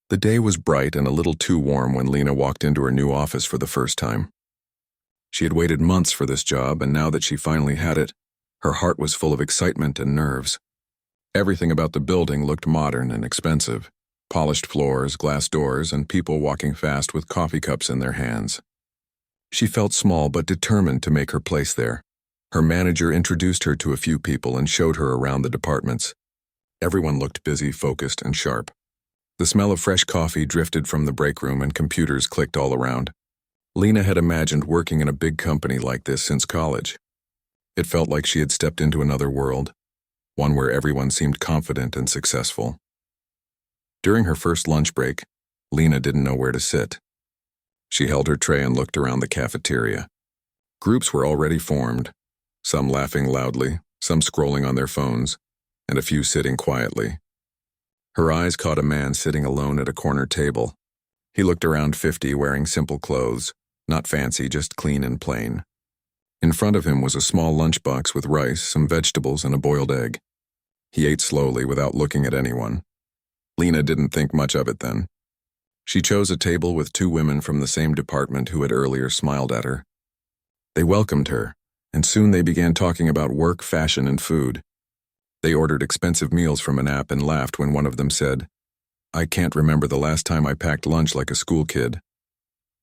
The day was bright and a little too warm when Lena walked into her new office for the first time. She had waited months for this job, and now that she finally had it, her heart was full of excitement and nerves. Everything about the building looked modern and expensive. Polished floors, glass doors, and people walking fast with coffee cups in their hands. She felt small but determined to make her place there. Her manager introduced her to a few people and showed her around the departments. Everyone looked busy, focused, and sharp. The smell of fresh coffee drifted from the break room and computers clicked all around. Lena had imagined working in a big company like this since college. It felt like she had stepped into another world, one where everyone seemed confident and successful. During her first lunch break, Lena didn't know where to sit. She held her tray and looked around the cafeteria. Groups were already formed, some laughing loudly, some scrolling on their phones, and a few sitting quietly. Her eyes caught a man sitting alone at a corner table. He looked around 50, wearing simple clothes, not fancy, just clean and plain. In front of him was a small lunchbox with rice, some vegetables, and a boiled egg. He ate slowly without looking at anyone. Lena didn't think much of it then. She chose a table with two women from the same department who had earlier smiled at her. They welcomed her, and soon they began talking about work, fashion, and food. They ordered expensive meals from an app and laughed when one of them said, "I can't remember the last time I packed lunch like a school kid."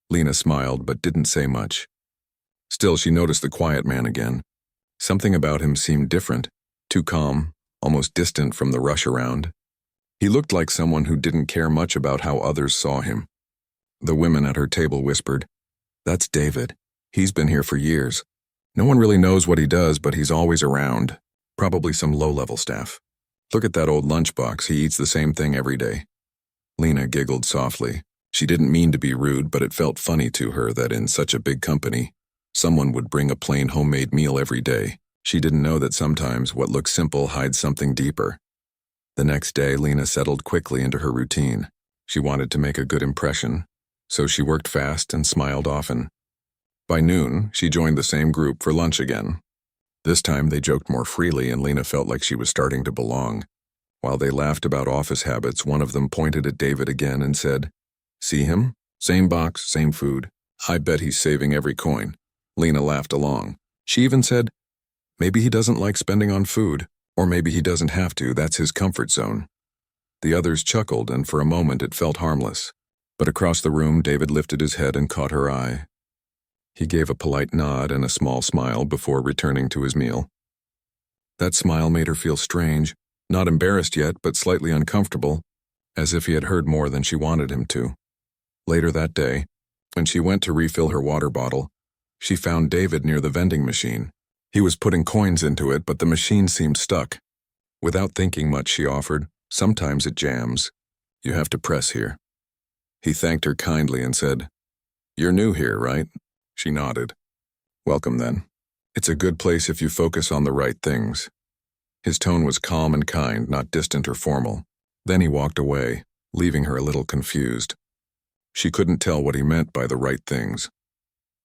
Lena smiled but didn't say much. Still, she noticed the quiet man again. Something about him seemed different, too calm, almost distant from the rush around. He looked like someone who didn't care much about how others saw him. The women at her table whispered, "That's David. He's been here for years. No one really knows what he does, but he's always around. Probably some low-level staff. Look at that old lunchbox. He eats the same thing every day." Lena giggled softly. She didn't mean to be rude, but it felt funny to her that in such a big company, someone would bring a plain homemade meal every day. She didn't know that sometimes what looks simple hides something deeper. The next day, Lena settled quickly into her routine. She wanted to make a good impression, so she worked fast and smiled often. By noon, she joined the same group for lunch again. This time they joked more freely and Lena felt like she was starting to belong. While they laughed about office habits, one of them pointed at David again and said, "See him? Same box, same food. I bet he's saving every coin." Lena laughed along. She even said, "Maybe he doesn't like spending on food, or maybe he doesn't have to, that's his comfort zone." The others chuckled, and for a moment it felt harmless. But across the room, David lifted his head and caught her eye. He gave a polite nod and a small smile before returning to his meal. That smile made her feel strange, not embarrassed yet, but slightly uncomfortable, as if he had heard more than she wanted him to. Later that day, when she went to refill her water bottle, she found David near the vending machine. He was putting coins into it, but the machine seemed stuck. Without thinking much, she offered, "Sometimes it jams. You have to press here." He thanked her kindly and said, "You're new here, right?" She nodded. "Welcome then. It's a good place if you focus on the right things." His tone was calm and kind, not distant or formal. Then he walked away, leaving her a little confused. She couldn't tell what he meant by the right things.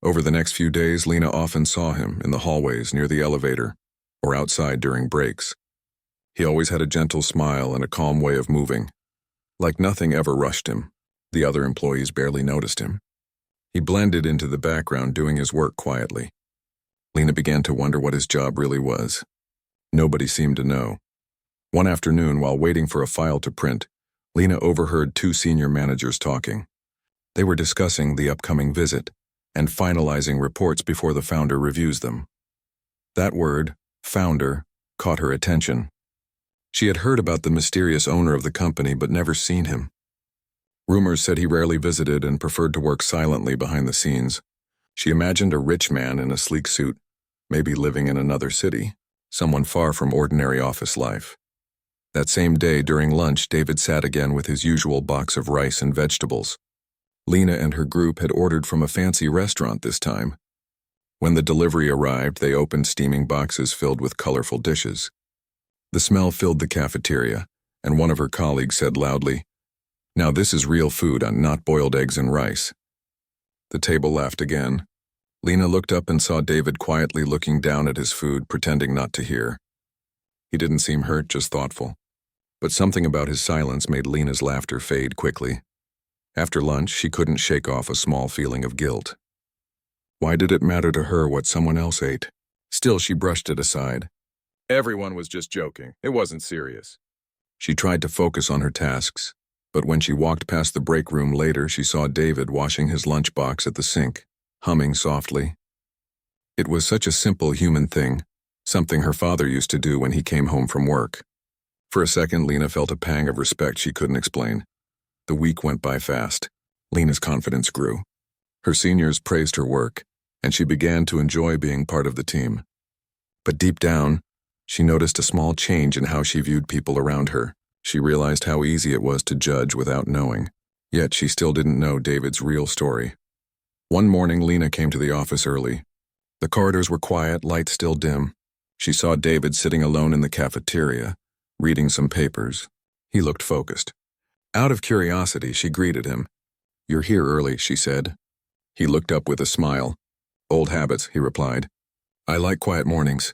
Over the next few days, Lena often saw him in the hallways near the elevator, or outside during breaks. He always had a gentle smile and a calm way of moving. Like nothing ever rushed him. The other employees barely noticed him. He blended into the background, doing his work quietly. Lena began to wonder what his job really was. Nobody seemed to know. One afternoon, while waiting for a file to print, Lena overheard two senior managers talking. They were discussing the upcoming visit and finalizing reports before the founder reviews them. That word, founder, caught her attention. She had heard about the mysterious owner of the company but never seen him. Rumors said he rarely visited and preferred to work silently behind the scenes. She imagined a rich man in a sleek suit, maybe living in another city, someone far from ordinary office life. That same day during lunch, David sat again with his usual box of rice and vegetables. Lena and her group had ordered from a fancy restaurant this time. When the delivery arrived, they opened steaming boxes filled with colorful dishes. The smell filled the cafeteria, and one of her colleagues said loudly, "Now this is real food and not boiled eggs and rice." The table laughed again. Lena looked up and saw David quietly looking down at his food, pretending not to hear. He didn't seem hurt, just thoughtful. But something about his silence made Lena's laughter fade quickly. After lunch, she couldn't shake off a small feeling of guilt. Why did it matter to her what someone else ate? Still, she brushed it aside. Everyone was just joking. It wasn't serious. She tried to focus on her tasks, but when she walked past the break room later, she saw David washing his lunchbox at the sink, humming softly. It was such a simple human thing, something her father used to do when he came home from work. For a second, Lena felt a pang of respect she couldn't explain. The week went by fast. Lena's confidence grew. Her seniors praised her work, and she began to enjoy being part of the team. But deep down, she noticed a small change in how she viewed people around her. She realized how easy it was to judge without knowing. Yet she still didn't know David's real story. One morning, Lena came to the office early. The corridors were quiet, lights still dim. She saw David sitting alone in the cafeteria, reading some papers. He looked focused. Out of curiosity, she greeted him. "You're here early," she said. He looked up with a smile. "Old habits," he replied. "I like quiet mornings.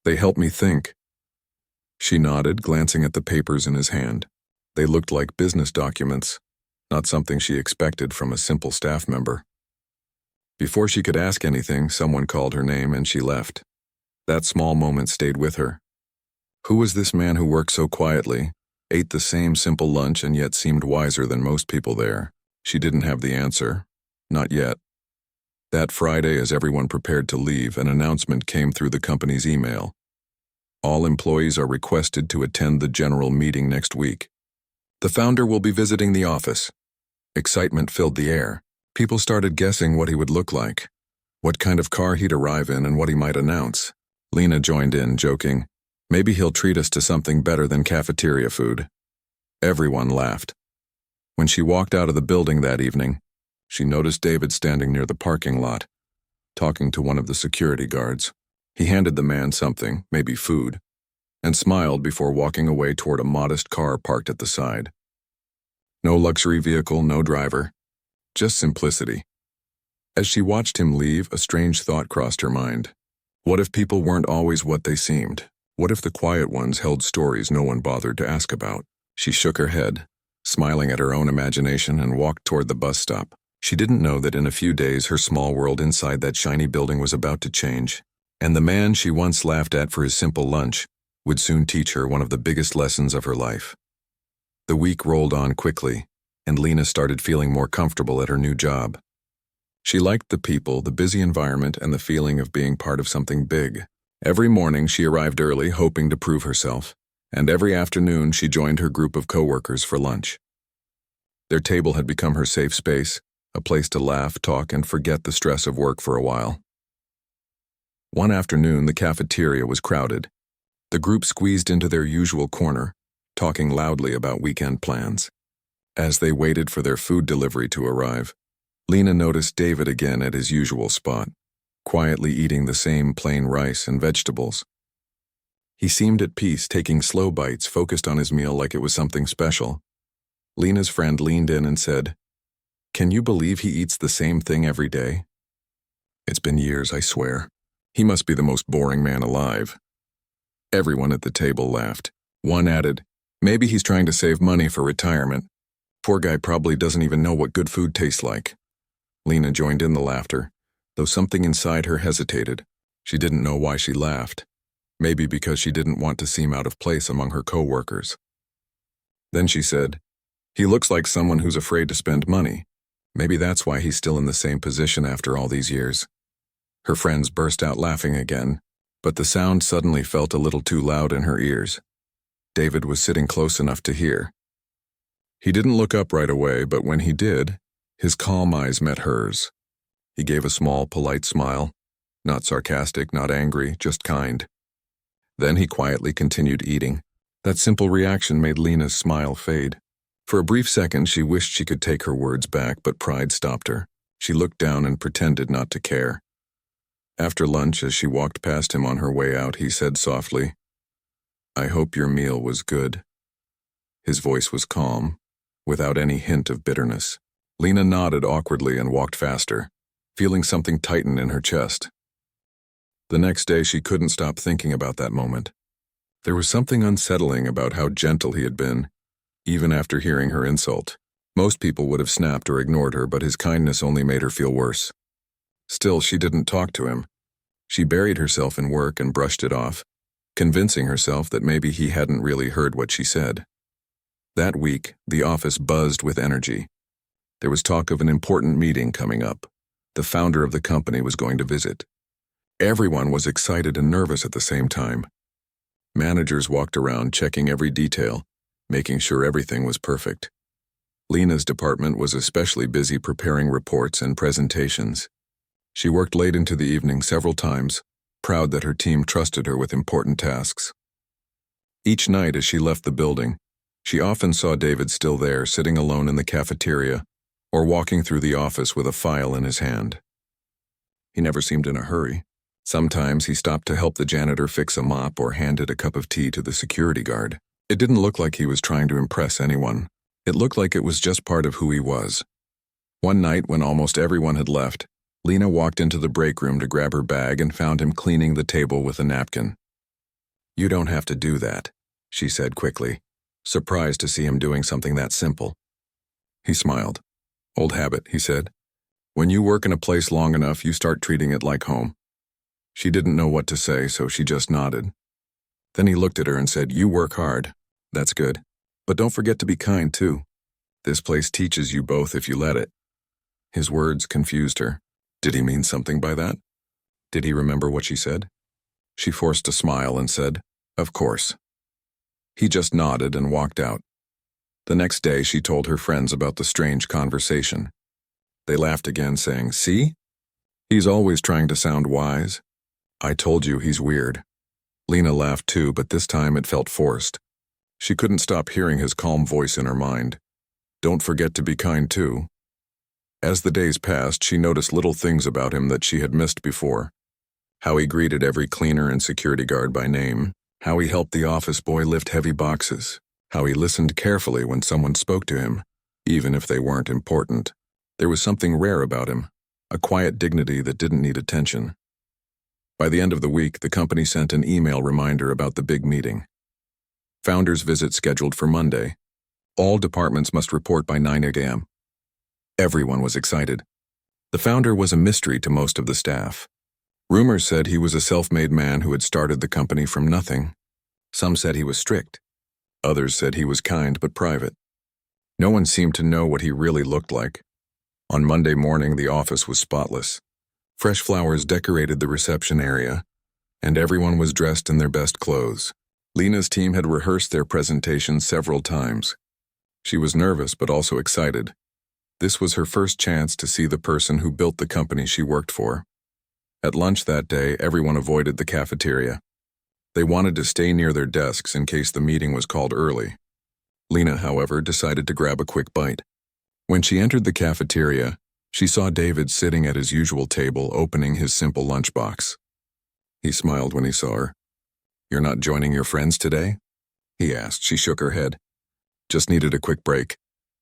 They help me think." She nodded, glancing at the papers in his hand. They looked like business documents, not something she expected from a simple staff member. Before she could ask anything, someone called her name and she left. That small moment stayed with her. Who was this man who worked so quietly, ate the same simple lunch and yet seemed wiser than most people there? She didn't have the answer. Not yet. That Friday, as everyone prepared to leave, an announcement came through the company's email. All employees are requested to attend the general meeting next week. The founder will be visiting the office. Excitement filled the air. People started guessing what he would look like, what kind of car he'd arrive in, and what he might announce. Lena joined in, joking, "Maybe he'll treat us to something better than cafeteria food." Everyone laughed. When she walked out of the building that evening, she noticed David standing near the parking lot, talking to one of the security guards. He handed the man something, maybe food, and smiled before walking away toward a modest car parked at the side. No luxury vehicle, no driver, just simplicity. As she watched him leave, a strange thought crossed her mind. What if people weren't always what they seemed? What if the quiet ones held stories no one bothered to ask about? She shook her head, smiling at her own imagination, and walked toward the bus stop. She didn't know that in a few days her small world inside that shiny building was about to change, and the man she once laughed at for his simple lunch would soon teach her one of the biggest lessons of her life. The week rolled on quickly, and Lena started feeling more comfortable at her new job. She liked the people, the busy environment, and the feeling of being part of something big. Every morning she arrived early, hoping to prove herself, and every afternoon she joined her group of coworkers for lunch. Their table had become her safe space, a place to laugh, talk, and forget the stress of work for a while. One afternoon, the cafeteria was crowded. The group squeezed into their usual corner, talking loudly about weekend plans. As they waited for their food delivery to arrive, Lena noticed David again at his usual spot, quietly eating the same plain rice and vegetables. He seemed at peace, taking slow bites, focused on his meal like it was something special. Lena's friend leaned in and said, "Can you believe he eats the same thing every day?" "It's been years, I swear. He must be the most boring man alive." Everyone at the table laughed. One added, "Maybe he's trying to save money for retirement. Poor guy probably doesn't even know what good food tastes like." Lena joined in the laughter, though something inside her hesitated. She didn't know why she laughed. Maybe because she didn't want to seem out of place among her co-workers. Then she said, "He looks like someone who's afraid to spend money. Maybe that's why he's still in the same position after all these years." Her friends burst out laughing again, but the sound suddenly felt a little too loud in her ears. David was sitting close enough to hear. He didn't look up right away, but when he did, his calm eyes met hers. He gave a small, polite smile, not sarcastic, not angry, just kind. Then he quietly continued eating. That simple reaction made Lena's smile fade. For a brief second, she wished she could take her words back, but pride stopped her. She looked down and pretended not to care. After lunch, as she walked past him on her way out, he said softly, "I hope your meal was good." His voice was calm, without any hint of bitterness. Lena nodded awkwardly and walked faster, feeling something tighten in her chest. The next day, she couldn't stop thinking about that moment. There was something unsettling about how gentle he had been, even after hearing her insult. Most people would have snapped or ignored her, but his kindness only made her feel worse. Still, she didn't talk to him. She buried herself in work and brushed it off, convincing herself that maybe he hadn't really heard what she said. That week, the office buzzed with energy. There was talk of an important meeting coming up. The founder of the company was going to visit. Everyone was excited and nervous at the same time. Managers walked around checking every detail, making sure everything was perfect. Lena's department was especially busy preparing reports and presentations. She worked late into the evening several times, proud that her team trusted her with important tasks. Each night as she left the building, she often saw David still there, sitting alone in the cafeteria, or walking through the office with a file in his hand. He never seemed in a hurry. Sometimes he stopped to help the janitor fix a mop or handed a cup of tea to the security guard. It didn't look like he was trying to impress anyone. It looked like it was just part of who he was. One night, when almost everyone had left, Lena walked into the break room to grab her bag and found him cleaning the table with a napkin. "You don't have to do that," she said quickly, surprised to see him doing something that simple. He smiled. "Old habit," he said. "When you work in a place long enough, you start treating it like home." She didn't know what to say, so she just nodded. Then he looked at her and said, "You work hard. That's good. But don't forget to be kind, too. This place teaches you both if you let it." His words confused her. Did he mean something by that? Did he remember what she said? She forced a smile and said, "Of course." He just nodded and walked out. The next day, she told her friends about the strange conversation. They laughed again, saying, "See? He's always trying to sound wise. I told you he's weird." Lena laughed too, but this time it felt forced. She couldn't stop hearing his calm voice in her mind. "Don't forget to be kind too." As the days passed, she noticed little things about him that she had missed before. How he greeted every cleaner and security guard by name. How he helped the office boy lift heavy boxes. How he listened carefully when someone spoke to him, even if they weren't important. There was something rare about him, a quiet dignity that didn't need attention. By the end of the week, the company sent an email reminder about the big meeting. Founders' visit scheduled for Monday. All departments must report by 9 a.m. Everyone was excited. The founder was a mystery to most of the staff. Rumors said he was a self-made man who had started the company from nothing. Some said he was strict. Others said he was kind but private. No one seemed to know what he really looked like. On Monday morning, the office was spotless. Fresh flowers decorated the reception area, and everyone was dressed in their best clothes. Lena's team had rehearsed their presentation several times. She was nervous but also excited. This was her first chance to see the person who built the company she worked for. At lunch that day, everyone avoided the cafeteria. They wanted to stay near their desks in case the meeting was called early. Lena, however, decided to grab a quick bite. When she entered the cafeteria, she saw David sitting at his usual table opening his simple lunchbox. He smiled when he saw her. "You're not joining your friends today?" he asked. She shook her head. "Just needed a quick break."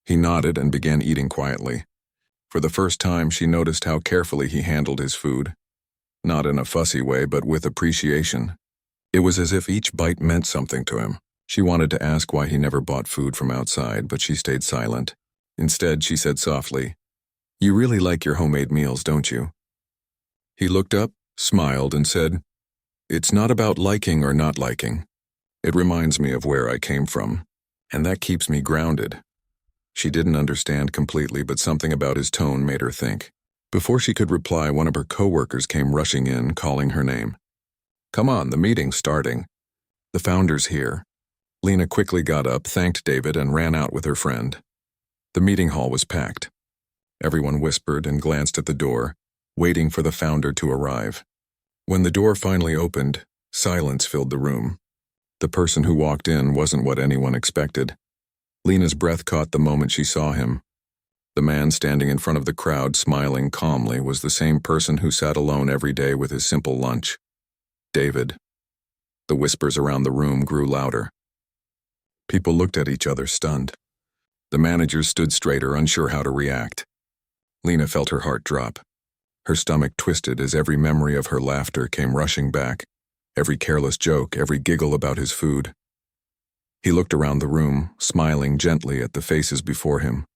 He nodded and began eating quietly. For the first time, she noticed how carefully he handled his food. Not in a fussy way, but with appreciation. It was as if each bite meant something to him. She wanted to ask why he never bought food from outside, but she stayed silent. Instead, she said softly, "You really like your homemade meals, don't you?" He looked up, smiled, and said, "It's not about liking or not liking. It reminds me of where I came from, and that keeps me grounded." She didn't understand completely, but something about his tone made her think. Before she could reply, one of her coworkers came rushing in, calling her name. "Come on, the meeting's starting. The founder's here." Lena quickly got up, thanked David, and ran out with her friend. The meeting hall was packed. Everyone whispered and glanced at the door, waiting for the founder to arrive. When the door finally opened, silence filled the room. The person who walked in wasn't what anyone expected. Lena's breath caught the moment she saw him. The man standing in front of the crowd, smiling calmly, was the same person who sat alone every day with his simple lunch. David. The whispers around the room grew louder. People looked at each other, stunned. The managers stood straighter, unsure how to react. Lena felt her heart drop. Her stomach twisted as every memory of her laughter came rushing back, every careless joke, every giggle about his food. He looked around the room, smiling gently at the faces before him.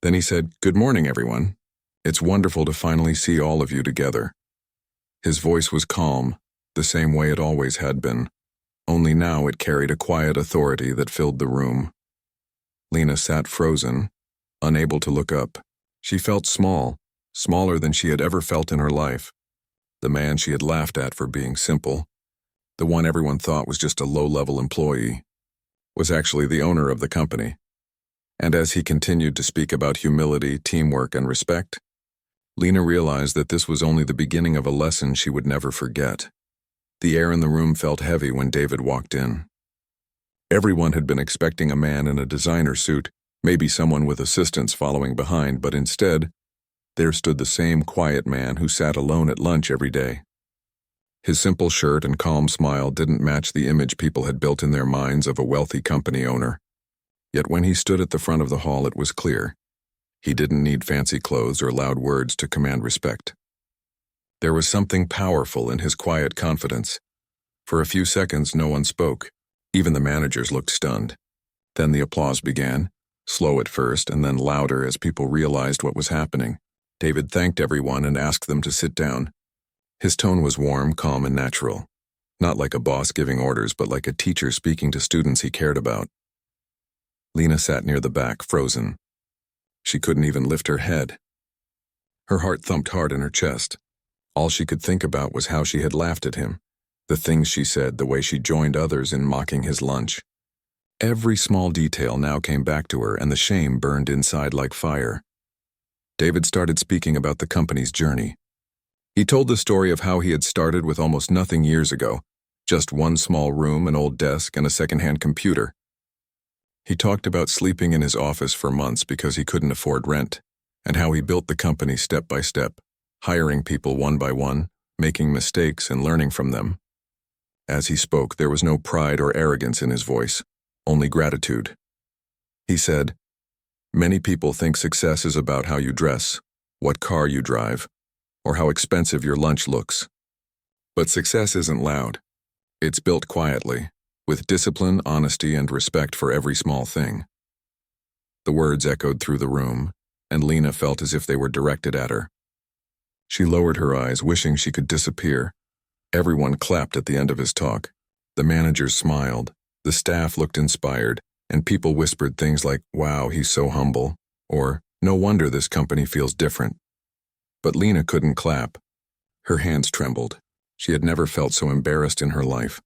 Then he said, "Good morning, everyone. It's wonderful to finally see all of you together." His voice was calm, the same way it always had been, only now it carried a quiet authority that filled the room. Lena sat frozen, unable to look up. She felt small, smaller than she had ever felt in her life. The man she had laughed at for being simple, the one everyone thought was just a low-level employee, was actually the owner of the company. And as he continued to speak about humility, teamwork, and respect, Lena realized that this was only the beginning of a lesson she would never forget. The air in the room felt heavy when David walked in. Everyone had been expecting a man in a designer suit, maybe someone with assistants following behind, but instead, there stood the same quiet man who sat alone at lunch every day. His simple shirt and calm smile didn't match the image people had built in their minds of a wealthy company owner. Yet when he stood at the front of the hall, it was clear. He didn't need fancy clothes or loud words to command respect. There was something powerful in his quiet confidence. For a few seconds, no one spoke. Even the managers looked stunned. Then the applause began, slow at first and then louder as people realized what was happening. David thanked everyone and asked them to sit down. His tone was warm, calm, and natural. Not like a boss giving orders, but like a teacher speaking to students he cared about. Lena sat near the back, frozen. She couldn't even lift her head. Her heart thumped hard in her chest. All she could think about was how she had laughed at him, the things she said, the way she joined others in mocking his lunch. Every small detail now came back to her, and the shame burned inside like fire. David started speaking about the company's journey. He told the story of how he had started with almost nothing years ago, just one small room, an old desk, and a secondhand computer. He talked about sleeping in his office for months because he couldn't afford rent, and how he built the company step by step, hiring people one by one, making mistakes and learning from them. As he spoke, there was no pride or arrogance in his voice, only gratitude. He said, "Many people think success is about how you dress, what car you drive, or how expensive your lunch looks. But success isn't loud. It's built quietly, with discipline, honesty, and respect for every small thing." The words echoed through the room, and Lena felt as if they were directed at her. She lowered her eyes, wishing she could disappear. Everyone clapped at the end of his talk. The managers smiled, the staff looked inspired, and people whispered things like, "Wow, he's so humble," or "No wonder this company feels different." But Lena couldn't clap. Her hands trembled. She had never felt so embarrassed in her life.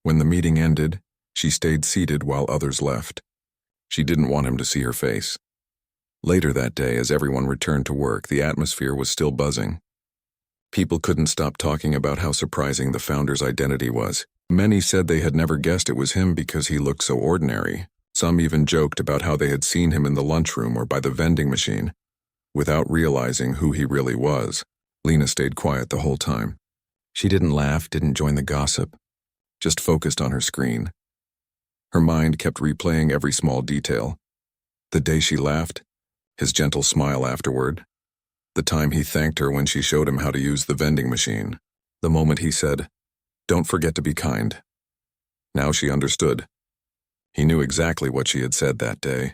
When the meeting ended, she stayed seated while others left. She didn't want him to see her face. Later that day, as everyone returned to work, the atmosphere was still buzzing. People couldn't stop talking about how surprising the founder's identity was. Many said they had never guessed it was him because he looked so ordinary. Some even joked about how they had seen him in the lunchroom or by the vending machine. Without realizing who he really was, Lena stayed quiet the whole time. She didn't laugh, didn't join the gossip, just focused on her screen. Her mind kept replaying every small detail. The day she laughed, his gentle smile afterward, the time he thanked her when she showed him how to use the vending machine, the moment he said, "Don't forget to be kind." Now she understood. He knew exactly what she had said that day,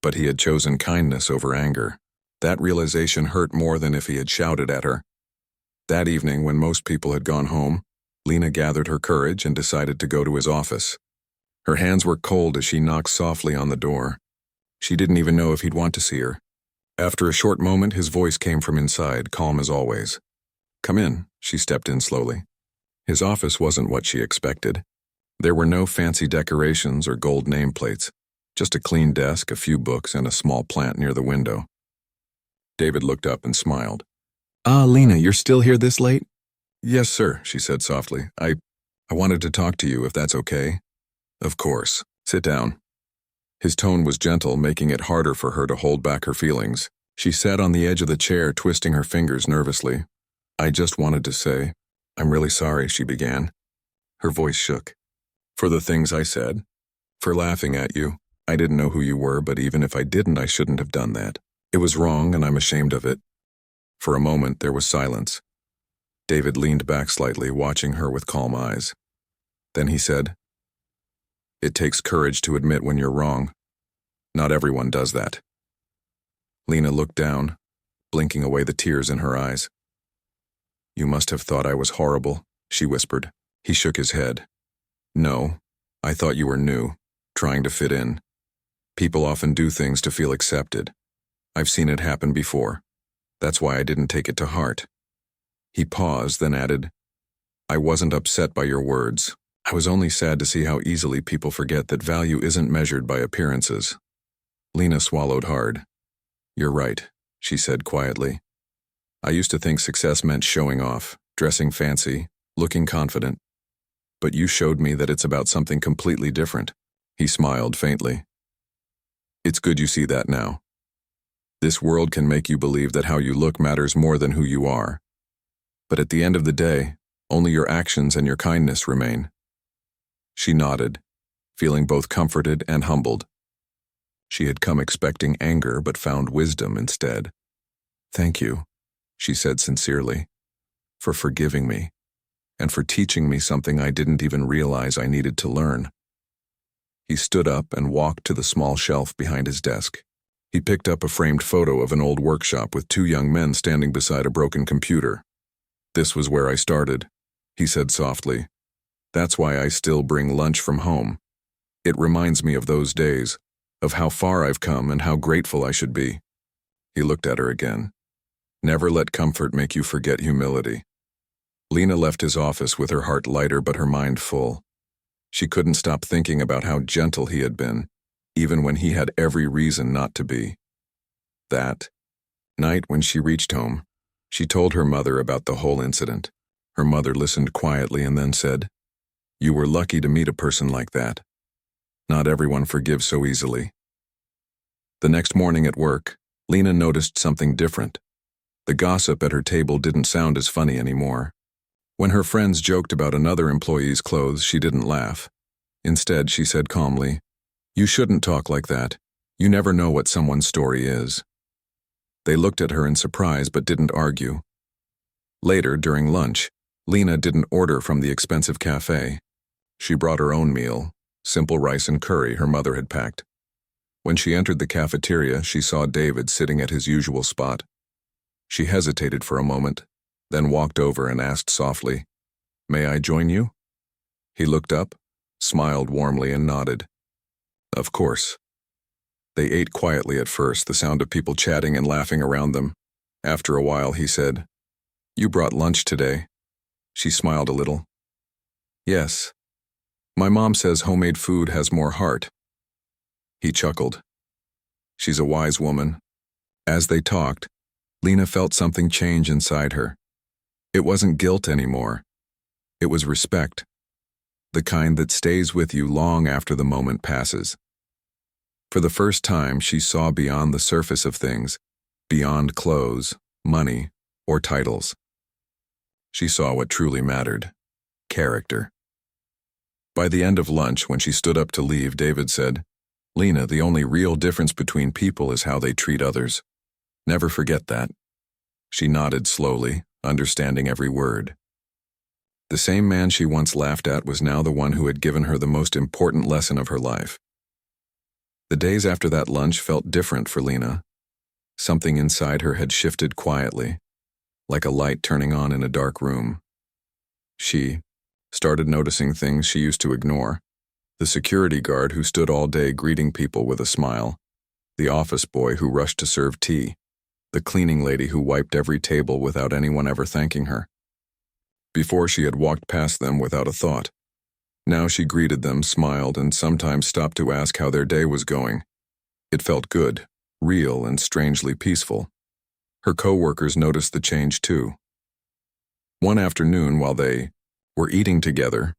but he had chosen kindness over anger. That realization hurt more than if he had shouted at her. That evening, when most people had gone home, Lena gathered her courage and decided to go to his office. Her hands were cold as she knocked softly on the door. She didn't even know if he'd want to see her. After a short moment, his voice came from inside, calm as always. "Come in." She stepped in slowly. His office wasn't what she expected. There were no fancy decorations or gold nameplates, just a clean desk, a few books, and a small plant near the window. David looked up and smiled. "Ah, Lena, you're still here this late?" "Yes, sir," she said softly. I wanted to talk to you, if that's okay." "Of course. Sit down." His tone was gentle, making it harder for her to hold back her feelings. She sat on the edge of the chair, twisting her fingers nervously. "I just wanted to say, I'm really sorry," she began. Her voice shook. "For the things I said. For laughing at you. I didn't know who you were, but even if I didn't, I shouldn't have done that. It was wrong, and I'm ashamed of it." For a moment, there was silence. David leaned back slightly, watching her with calm eyes. Then he said, "It takes courage to admit when you're wrong. Not everyone does that." Lena looked down, blinking away the tears in her eyes. "You must have thought I was horrible," she whispered. He shook his head. "No, I thought you were new, trying to fit in. People often do things to feel accepted. I've seen it happen before. That's why I didn't take it to heart." He paused, then added, "I wasn't upset by your words. I was only sad to see how easily people forget that value isn't measured by appearances." Lena swallowed hard. "You're right," she said quietly. "I used to think success meant showing off, dressing fancy, looking confident. But you showed me that it's about something completely different." He smiled faintly. "It's good you see that now. This world can make you believe that how you look matters more than who you are. But at the end of the day, only your actions and your kindness remain." She nodded, feeling both comforted and humbled. She had come expecting anger but found wisdom instead. "Thank you," she said sincerely, "for forgiving me, and for teaching me something I didn't even realize I needed to learn." He stood up and walked to the small shelf behind his desk. He picked up a framed photo of an old workshop with two young men standing beside a broken computer. "This was where I started," he said softly. "That's why I still bring lunch from home. It reminds me of those days, of how far I've come and how grateful I should be." He looked at her again. "Never let comfort make you forget humility." Lena left his office with her heart lighter but her mind full. She couldn't stop thinking about how gentle he had been, even when he had every reason not to be. That night when she reached home, she told her mother about the whole incident. Her mother listened quietly and then said, "You were lucky to meet a person like that. Not everyone forgives so easily." The next morning at work, Lena noticed something different. The gossip at her table didn't sound as funny anymore. When her friends joked about another employee's clothes, she didn't laugh. Instead, she said calmly, "You shouldn't talk like that. You never know what someone's story is." They looked at her in surprise but didn't argue. Later, during lunch, Lena didn't order from the expensive cafe. She brought her own meal, simple rice and curry her mother had packed. When she entered the cafeteria, she saw David sitting at his usual spot. She hesitated for a moment, then walked over and asked softly, "May I join you?" He looked up, smiled warmly, and nodded. "Of course." They ate quietly at first, the sound of people chatting and laughing around them. After a while, he said, "You brought lunch today." She smiled a little. "Yes. My mom says homemade food has more heart." He chuckled. She's a wise woman. As they talked, Lena felt something change inside her. It wasn't guilt anymore. It was respect. The kind that stays with you long after the moment passes. For the first time, she saw beyond the surface of things, beyond clothes, money, or titles. She saw what truly mattered: character. By the end of lunch, when she stood up to leave, David said, "Lena, the only real difference between people is how they treat others. Never forget that." She nodded slowly, understanding every word. The same man she once laughed at was now the one who had given her the most important lesson of her life. The days after that lunch felt different for Lena. Something inside her had shifted quietly, like a light turning on in a dark room. She started noticing things she used to ignore. The security guard who stood all day greeting people with a smile. The office boy who rushed to serve tea. The cleaning lady who wiped every table without anyone ever thanking her. Before, she had walked past them without a thought. Now she greeted them, smiled, and sometimes stopped to ask how their day was going. It felt good, real, and strangely peaceful. Her co-workers noticed the change too. One afternoon, while they were eating together,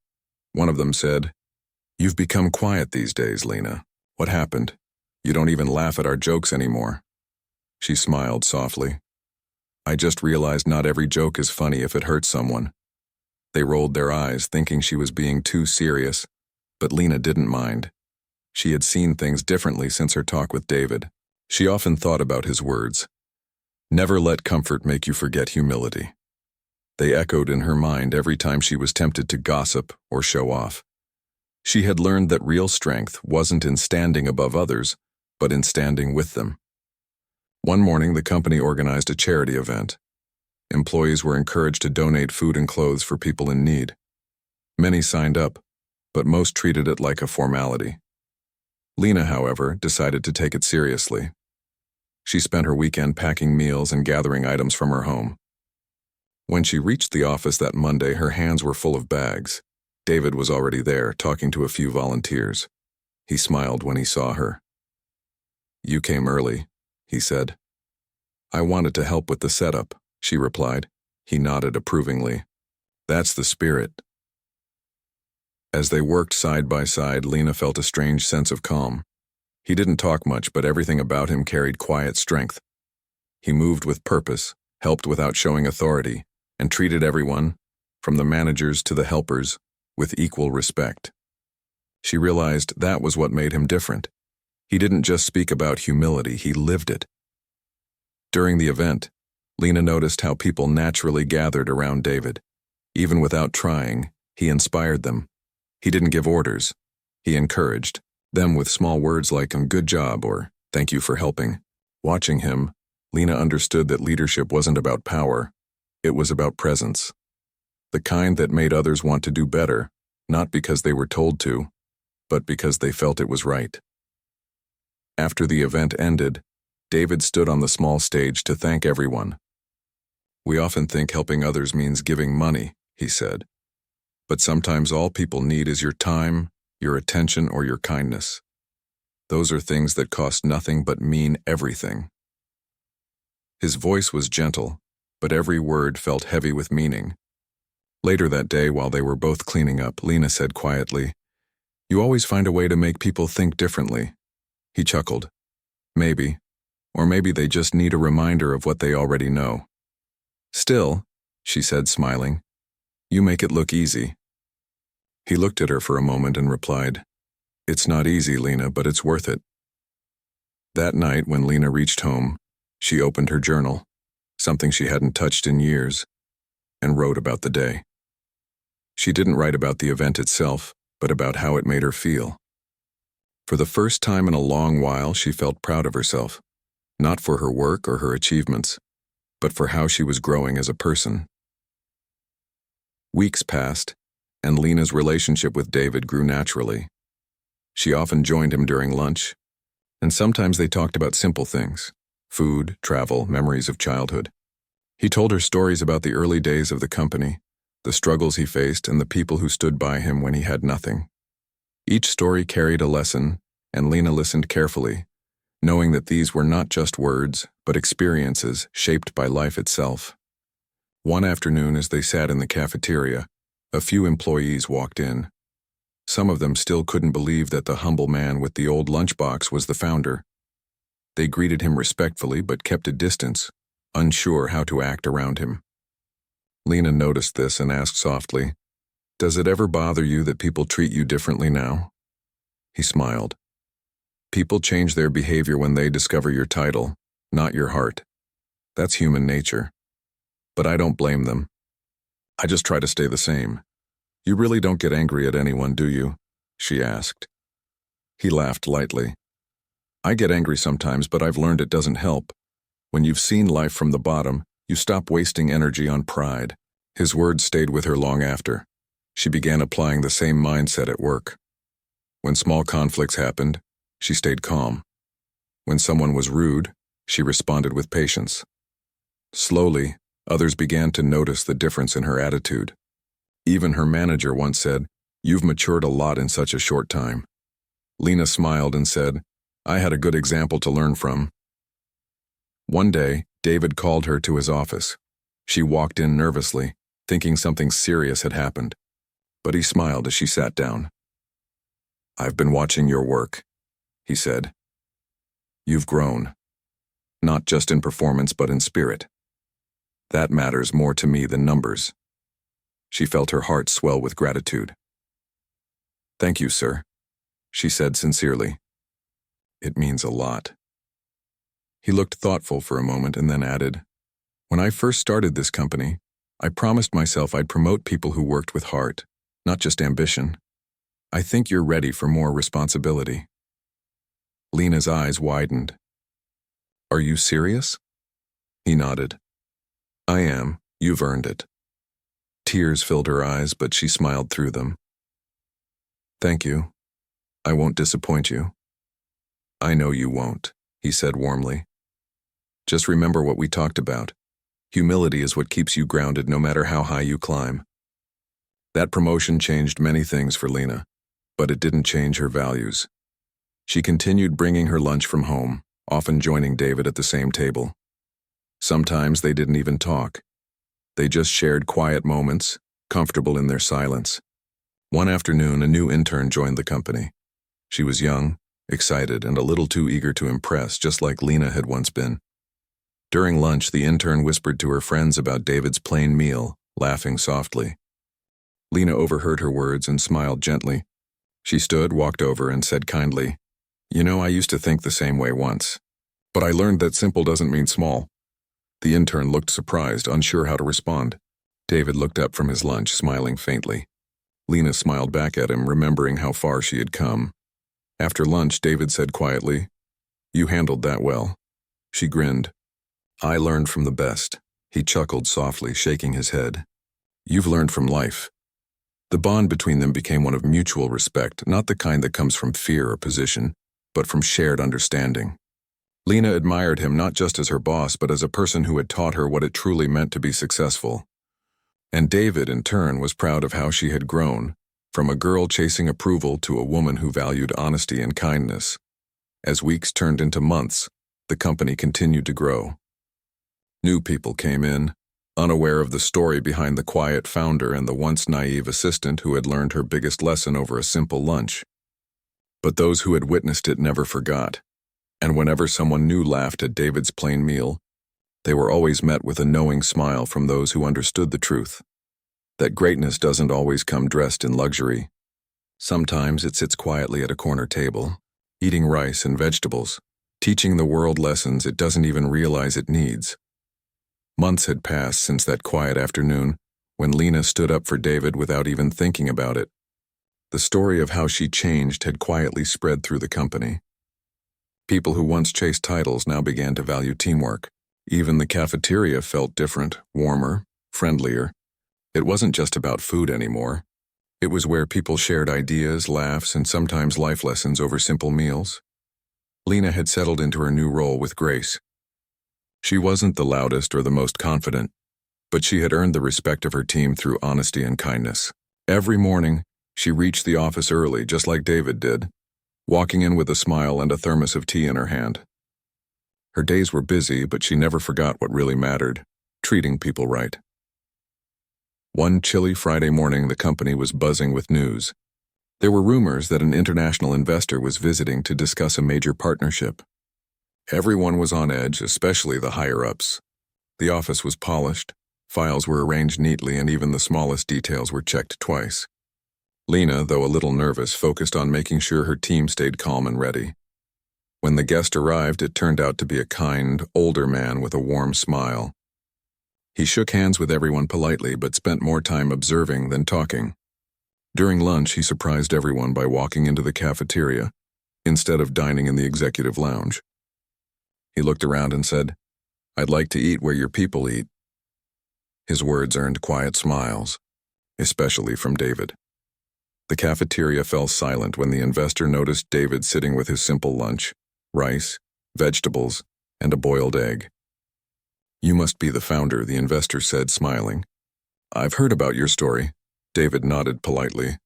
one of them said, "You've become quiet these days, Lena. What happened? You don't even laugh at our jokes anymore." She smiled softly. "I just realized not every joke is funny if it hurts someone." They rolled their eyes, thinking she was being too serious, but Lena didn't mind. She had seen things differently since her talk with David. She often thought about his words. "Never let comfort make you forget humility." They echoed in her mind every time she was tempted to gossip or show off. She had learned that real strength wasn't in standing above others, but in standing with them. One morning, the company organized a charity event. Employees were encouraged to donate food and clothes for people in need. Many signed up, but most treated it like a formality. Lena, however, decided to take it seriously. She spent her weekend packing meals and gathering items from her home. When she reached the office that Monday, her hands were full of bags. David was already there, talking to a few volunteers. He smiled when he saw her. "You came early," he said. "I wanted to help with the setup," she replied. He nodded approvingly. "That's the spirit." As they worked side by side, Lena felt a strange sense of calm. He didn't talk much, but everything about him carried quiet strength. He moved with purpose, helped without showing authority, and treated everyone, from the managers to the helpers, with equal respect. She realized that was what made him different. He didn't just speak about humility, he lived it. During the event, Lena noticed how people naturally gathered around David. Even without trying, he inspired them. He didn't give orders. He encouraged them with small words like "good job" or "thank you for helping." Watching him, Lena understood that leadership wasn't about power. It was about presence. The kind that made others want to do better, not because they were told to, but because they felt it was right. After the event ended, David stood on the small stage to thank everyone. "We often think helping others means giving money," he said. "But sometimes all people need is your time, your attention, or your kindness. Those are things that cost nothing but mean everything." His voice was gentle, but every word felt heavy with meaning. Later that day, while they were both cleaning up, Lena said quietly, "You always find a way to make people think differently." He chuckled. "Maybe. Or maybe they just need a reminder of what they already know." "Still," she said, smiling, "you make it look easy." He looked at her for a moment and replied, "It's not easy, Lena, but it's worth it." That night, when Lena reached home, she opened her journal, something she hadn't touched in years, and wrote about the day. She didn't write about the event itself, but about how it made her feel. For the first time in a long while, she felt proud of herself, not for her work or her achievements, but for how she was growing as a person. Weeks passed, and Lena's relationship with David grew naturally. She often joined him during lunch, and sometimes they talked about simple things: food, travel, memories of childhood. He told her stories about the early days of the company, the struggles he faced, and the people who stood by him when he had nothing. Each story carried a lesson, and Lena listened carefully, knowing that these were not just words, but experiences shaped by life itself. One afternoon, as they sat in the cafeteria, a few employees walked in. Some of them still couldn't believe that the humble man with the old lunchbox was the founder. They greeted him respectfully but kept a distance, unsure how to act around him. Lena noticed this and asked softly, "Does it ever bother you that people treat you differently now?" He smiled. "People change their behavior when they discover your title, not your heart. That's human nature. But I don't blame them. I just try to stay the same." "You really don't get angry at anyone, do you?" she asked. He laughed lightly. "I get angry sometimes, but I've learned it doesn't help. When you've seen life from the bottom, you stop wasting energy on pride." His words stayed with her long after. She began applying the same mindset at work. When small conflicts happened, she stayed calm. When someone was rude, she responded with patience. Slowly, others began to notice the difference in her attitude. Even her manager once said, "You've matured a lot in such a short time." Lena smiled and said, "I had a good example to learn from." One day, David called her to his office. She walked in nervously, thinking something serious had happened. But he smiled as she sat down. "I've been watching your work," he said. "You've grown. Not just in performance, but in spirit. That matters more to me than numbers." She felt her heart swell with gratitude. "Thank you, sir," she said sincerely. "It means a lot." He looked thoughtful for a moment and then added, "When I first started this company, I promised myself I'd promote people who worked with heart, not just ambition. I think you're ready for more responsibility." Lena's eyes widened. Are you serious? He nodded. I am. You've earned it. Tears filled her eyes, but she smiled through them. Thank you. I won't disappoint you. I know you won't, he said warmly. Just remember what we talked about. Humility is what keeps you grounded no matter how high you climb. That promotion changed many things for Lena, but it didn't change her values. She continued bringing her lunch from home, often joining David at the same table. Sometimes they didn't even talk. They just shared quiet moments, comfortable in their silence. One afternoon, a new intern joined the company. She was young, excited, and a little too eager to impress, just like Lena had once been. During lunch, the intern whispered to her friends about David's plain meal, laughing softly. Lena overheard her words and smiled gently. She stood, walked over, and said kindly, "You know, I used to think the same way once. But I learned that simple doesn't mean small." The intern looked surprised, unsure how to respond. David looked up from his lunch, smiling faintly. Lena smiled back at him, remembering how far she had come. After lunch, David said quietly, "You handled that well." She grinned. "I learned from the best." He chuckled softly, shaking his head. "You've learned from life." The bond between them became one of mutual respect, not the kind that comes from fear or position, but from shared understanding. Lena admired him not just as her boss, but as a person who had taught her what it truly meant to be successful. And David, in turn, was proud of how she had grown, from a girl chasing approval to a woman who valued honesty and kindness. As weeks turned into months, the company continued to grow. New people came in, unaware of the story behind the quiet founder and the once naive assistant who had learned her biggest lesson over a simple lunch. But those who had witnessed it never forgot, and whenever someone new laughed at David's plain meal, they were always met with a knowing smile from those who understood the truth. That greatness doesn't always come dressed in luxury. Sometimes it sits quietly at a corner table, eating rice and vegetables, teaching the world lessons it doesn't even realize it needs. Months had passed since that quiet afternoon, when Lena stood up for David without even thinking about it. The story of how she changed had quietly spread through the company. People who once chased titles now began to value teamwork. Even the cafeteria felt different, warmer, friendlier. It wasn't just about food anymore. It was where people shared ideas, laughs, and sometimes life lessons over simple meals. Lena had settled into her new role with grace. She wasn't the loudest or the most confident, but she had earned the respect of her team through honesty and kindness. Every morning, she reached the office early, just like David did, walking in with a smile and a thermos of tea in her hand. Her days were busy, but she never forgot what really mattered, treating people right. One chilly Friday morning, the company was buzzing with news. There were rumors that an international investor was visiting to discuss a major partnership. Everyone was on edge, especially the higher-ups. The office was polished, files were arranged neatly, and even the smallest details were checked twice. Lena, though a little nervous, focused on making sure her team stayed calm and ready. When the guest arrived, it turned out to be a kind, older man with a warm smile. He shook hands with everyone politely, but spent more time observing than talking. During lunch, he surprised everyone by walking into the cafeteria, instead of dining in the executive lounge. He looked around and said, "I'd like to eat where your people eat." His words earned quiet smiles, especially from David. The cafeteria fell silent when the investor noticed David sitting with his simple lunch, rice, vegetables, and a boiled egg. "You must be the founder," the investor said, smiling. "I've heard about your story." David nodded politely.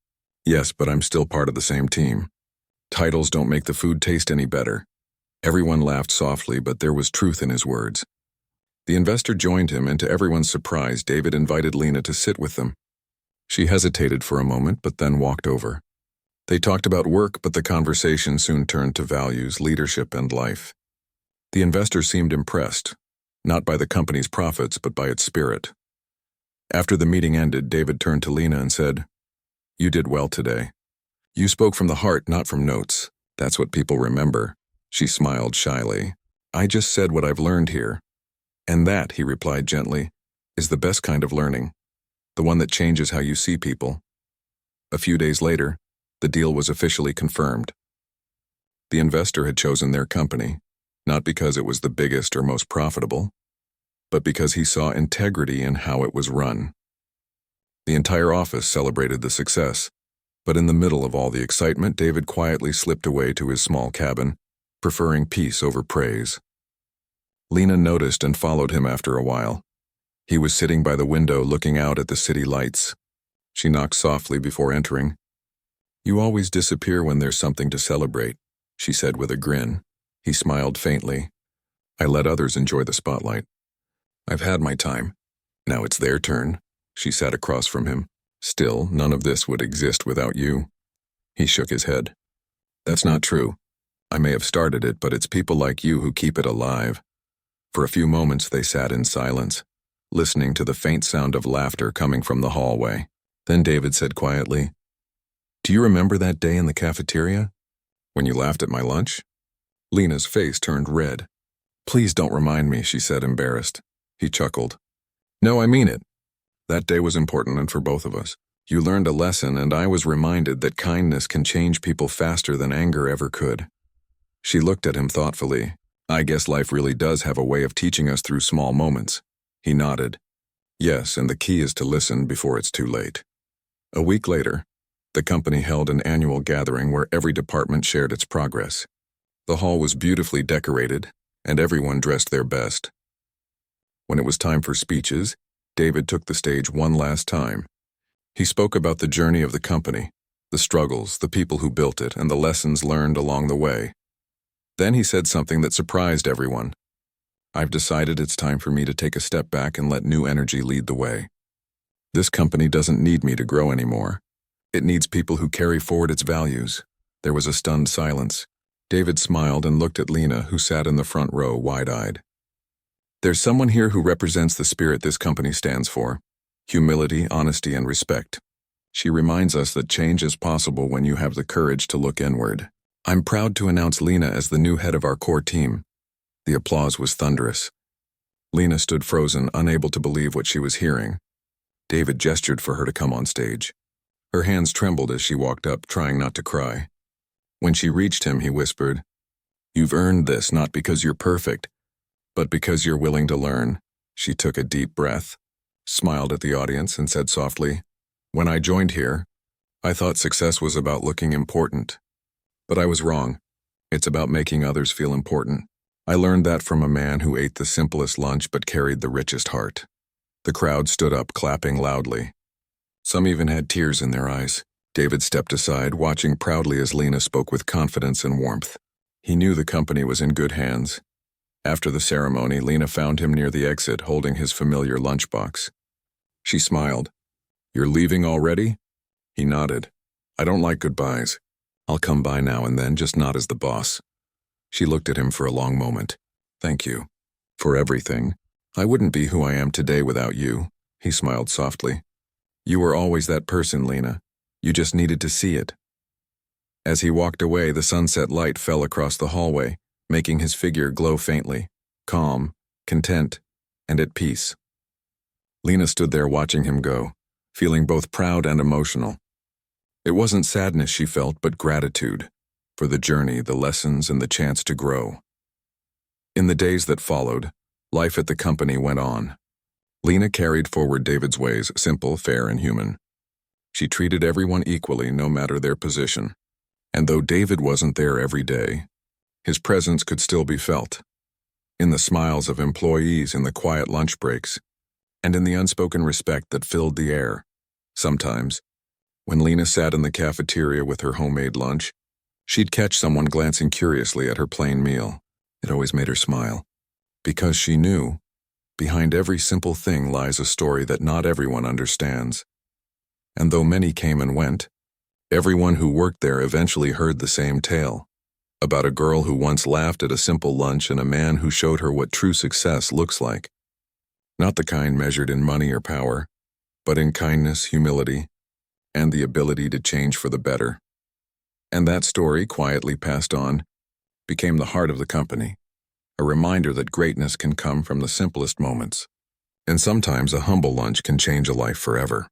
"Yes, but I'm still part of the same team. Titles don't make the food taste any better." Everyone laughed softly, but there was truth in his words. The investor joined him, and to everyone's surprise, David invited Lena to sit with them. She hesitated for a moment, but then walked over. They talked about work, but the conversation soon turned to values, leadership, and life. The investor seemed impressed, not by the company's profits, but by its spirit. After the meeting ended, David turned to Lena and said, "You did well today. You spoke from the heart, not from notes. That's what people remember." She smiled shyly. "I just said what I've learned here." "And that," he replied gently, "is the best kind of learning, the one that changes how you see people." A few days later, the deal was officially confirmed. The investor had chosen their company, not because it was the biggest or most profitable, but because he saw integrity in how it was run. The entire office celebrated the success, but in the middle of all the excitement, David quietly slipped away to his small cabin, preferring peace over praise. Lena noticed and followed him after a while. He was sitting by the window looking out at the city lights. She knocked softly before entering. "You always disappear when there's something to celebrate," she said with a grin. He smiled faintly. "I let others enjoy the spotlight. I've had my time. Now it's their turn." She sat across from him. "Still, none of this would exist without you." He shook his head. "That's not true. I may have started it, but it's people like you who keep it alive." For a few moments they sat in silence, listening to the faint sound of laughter coming from the hallway. Then David said quietly, "Do you remember that day in the cafeteria? When you laughed at my lunch?" Lena's face turned red. "Please don't remind me," she said, embarrassed. He chuckled. "No, I mean it. That day was important, and for both of us. You learned a lesson, and I was reminded that kindness can change people faster than anger ever could." She looked at him thoughtfully. "I guess life really does have a way of teaching us through small moments." He nodded. "Yes, and the key is to listen before it's too late." A week later, the company held an annual gathering where every department shared its progress. The hall was beautifully decorated, and everyone dressed their best. When it was time for speeches, David took the stage one last time. He spoke about the journey of the company, the struggles, the people who built it, and the lessons learned along the way. Then he said something that surprised everyone. "I've decided it's time for me to take a step back and let new energy lead the way. This company doesn't need me to grow anymore. It needs people who carry forward its values." There was a stunned silence. David smiled and looked at Lena, who sat in the front row, wide-eyed. "There's someone here who represents the spirit this company stands for: humility, honesty, and respect. She reminds us that change is possible when you have the courage to look inward. I'm proud to announce Lena as the new head of our core team." The applause was thunderous. Lena stood frozen, unable to believe what she was hearing. David gestured for her to come on stage. Her hands trembled as she walked up, trying not to cry. When she reached him, he whispered, "You've earned this not because you're perfect, but because you're willing to learn." She took a deep breath, smiled at the audience, and said softly, "When I joined here, I thought success was about looking important. But I was wrong. It's about making others feel important. I learned that from a man who ate the simplest lunch but carried the richest heart." The crowd stood up, clapping loudly. Some even had tears in their eyes. David stepped aside, watching proudly as Lena spoke with confidence and warmth. He knew the company was in good hands. After the ceremony, Lena found him near the exit, holding his familiar lunchbox. She smiled. "You're leaving already?" He nodded. "I don't like goodbyes. I'll come by now and then, just not as the boss." She looked at him for a long moment. "Thank you. For everything. I wouldn't be who I am today without you." He smiled softly. "You were always that person, Lena. You just needed to see it." As he walked away, the sunset light fell across the hallway, making his figure glow faintly, calm, content, and at peace. Lena stood there watching him go, feeling both proud and emotional. It wasn't sadness she felt, but gratitude for the journey, the lessons, and the chance to grow. In the days that followed, life at the company went on. Lena carried forward David's ways, simple, fair, and human. She treated everyone equally, no matter their position. And though David wasn't there every day, his presence could still be felt. In the smiles of employees, in the quiet lunch breaks, and in the unspoken respect that filled the air. Sometimes, when Lena sat in the cafeteria with her homemade lunch, she'd catch someone glancing curiously at her plain meal. It always made her smile, because she knew, behind every simple thing lies a story that not everyone understands. And though many came and went, everyone who worked there eventually heard the same tale, about a girl who once laughed at a simple lunch and a man who showed her what true success looks like. Not the kind measured in money or power, but in kindness, humility, and the ability to change for the better. And that story, quietly passed on, became the heart of the company, a reminder that greatness can come from the simplest moments. And sometimes a humble lunch can change a life forever.